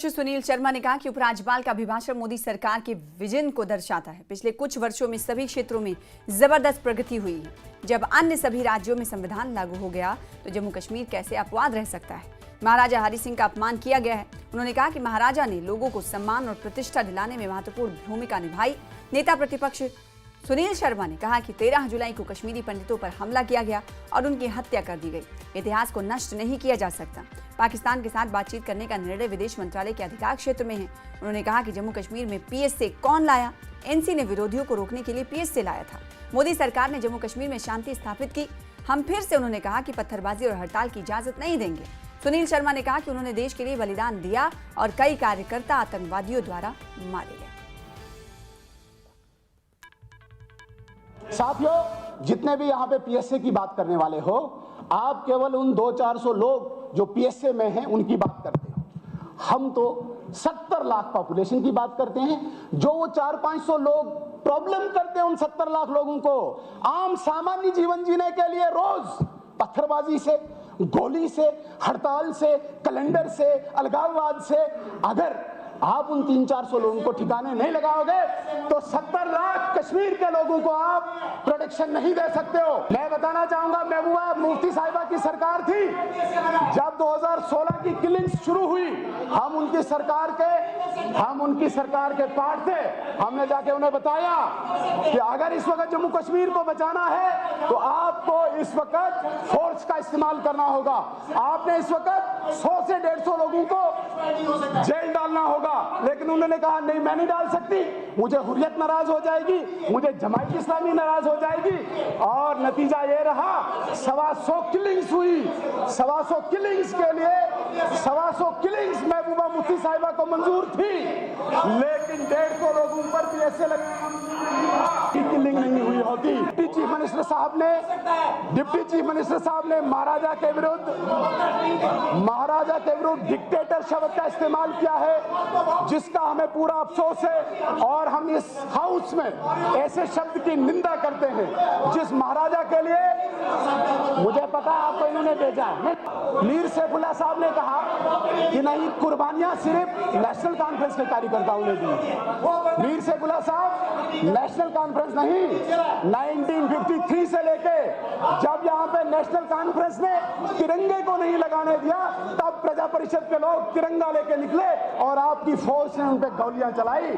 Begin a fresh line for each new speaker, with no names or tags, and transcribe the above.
सुनील शर्मा ने कहा कि उपराज्यपाल का अभिभाषण मोदी सरकार के विजन को दर्शाता है। पिछले कुछ वर्षों में सभी क्षेत्रों में जबरदस्त प्रगति हुई है। जब अन्य सभी राज्यों में संविधान लागू हो गया तो जम्मू कश्मीर कैसे अपवाद रह सकता है। महाराजा हरि सिंह का अपमान किया गया है। उन्होंने कहा कि महाराजा ने लोगों को सम्मान और प्रतिष्ठा दिलाने में महत्वपूर्ण भूमिका निभाई। नेता प्रतिपक्ष सुनील शर्मा ने कहा कि 13 जुलाई को कश्मीरी पंडितों पर हमला किया गया और उनकी हत्या कर दी गई। इतिहास को नष्ट नहीं किया जा सकता। पाकिस्तान के साथ बातचीत करने का निर्णय विदेश मंत्रालय के अधिकार क्षेत्र में है। उन्होंने कहा कि जम्मू कश्मीर में पीएसए कौन लाया? एनसी ने विरोधियों को रोकने के लिए पीएसए लाया था। मोदी सरकार ने जम्मू कश्मीर में शांति स्थापित की। हम फिर से उन्होंने कहा कि पत्थरबाजी और हड़ताल की इजाजत नहीं देंगे। सुनील शर्मा ने कहा कि उन्होंने देश के लिए बलिदान दिया और कई कार्यकर्ता आतंकवादियों द्वारा मारे गए।
साथियों, जितने भी यहाँ पे पीएसए की बात करने वाले हो, आप केवल उन 200-400 लोग जो पीएसए में हैं उनकी बात करते हो। हम तो 70 लाख पॉपुलेशन की बात करते हैं। जो वो 400-500 लोग प्रॉब्लम करते हैं उन 70 लाख लोगों को आम सामान्य जीवन जीने के लिए रोज पत्थरबाजी से, गोली से, हड़ताल से, कैलेंडर से, अलगाववाद से, अगर आप उन 300-400 लोगों को ठिकाने नहीं लगाओगे तो 70 लाख कश्मीर के लोगों को आप प्रोटेक्शन नहीं दे सकते हो। मैं बताना चाहूंगा, महबूबा मुफ्ती साहिबा की सरकार थी, जब 2016 की किलिंग्स शुरू हुई, हम उनकी सरकार के पार्ट थे। हमने जाके उन्हें बताया कि अगर इस वक्त जम्मू कश्मीर को बचाना है तो आपको इस वक्त फोर्स का इस्तेमाल करना होगा। आपने इस वक्त 100 से 150 लोगों को जेल डालना होगा। लेकिन उन्होंने कहा नहीं, मैं नहीं डाल सकती, मुझे हुर्रियत नाराज हो जाएगी, मुझे जमात इस्लामी नाराज हो जाएगी। और नतीजा ये रहा, 125 किलिंग्स हुई। 125 किलिंग्स के लिए 125 किलिंग्स महबूबा मुफ्ती साहिबा को मंजूर थी, लेकिन 150 लोगों पर भी ऐसे लगा किलिंग नहीं हुई होती। डिप्टी चीफ मिनिस्टर साहब ने महाराजा के विरुद्ध डिक्टेटर शब्द का इस्तेमाल किया है, जिसका हमें पूरा अफसोस है। और हम इस हाउस में ऐसे शब्द की निंदा करते हैं जिस महाराजा के लिए मुझे पता है आपको इन्होंने भेजा है। मीर सैफुल्लाह साहब ने कहा कि नहीं, कुर्बानियां सिर्फ नेशनल कॉन्फ्रेंस के कार्यकर्ताओं ने दी। मीर सैफुल्लाह साहब, नेशनल कॉन्फ्रेंस नहीं, 1953 से लेके जब यहाँ पे नेशनल कॉन्फ्रेंस ने तिरंगे को नहीं लगाने दिया, तब प्रजा परिषद के लोग तिरंगा लेके निकले और आपकी फोर्स ने उन पे गोलियां चलाई।